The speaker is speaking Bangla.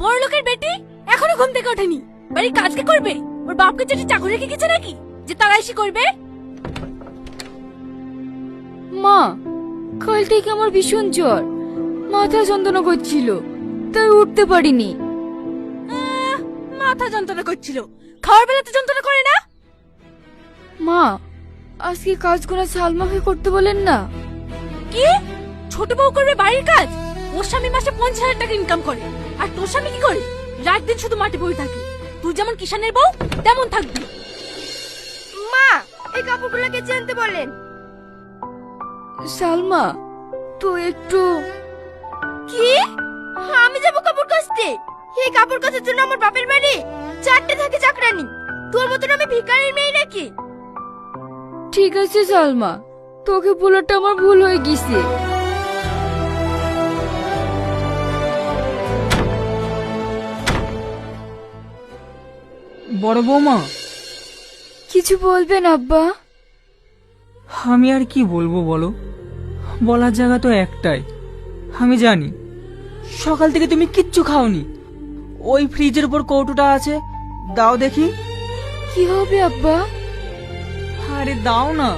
বড় লোকের বেটি এখনো ঘুম থেকে ওঠেনি, বাড়ির কাজ কে করবে? ওর বাপকে যেটি চাকরি রেখে গেছে নাকি যে তারা এসে করবে? মা, কাল থেকে আমার ভীষণ জ্বর, মাথা যন্ত্রণা করছিল, তাই উঠতে পারিনি। মাথা যন্ত্রণা করছিল, খাওয়ার বেলাতে যন্ত্রণা করে না? মা, আজকে কাজ করা সালমাকে করতে বলেন না। কি? ছোট বউ করবে বাড়ির কাজ? ওর স্বামী মাসে 50,000 টাকা ইনকাম করে, আর তোর স্বামী কি করে? রাত দিন শুধু মাঠে বসে থাকে। তুই যেমন কিষানের বউ তেমন থাকবি। মা, এই কাপড়গুলো কেচে আনতে বলেন। সালমা, তো একটু। কি? আমি যাবো কাপড় কাচতে? এই কাপড় কাচার জন্য আমার বাপের বাড়ি 4টে থাকে চাকরানি। তোর মতন আমি ভিখারির মেয়ে নাকি? ঠিক আছে সালমা, তোকে বলাটা আমার ভুল হয়ে গেছে। বড় বৌমা, কিছু বলবেন আব্বা? আমি আর কি বলবো বলো, বলার জায়গা তো একটাই। আমি জানি সকাল থেকে তুমি কিচ্ছু খাওনি। ওই ফ্রিজের উপর কৌটোটা আছে, দাও দেখি। কি হবে আব্বা? আরে দাও না।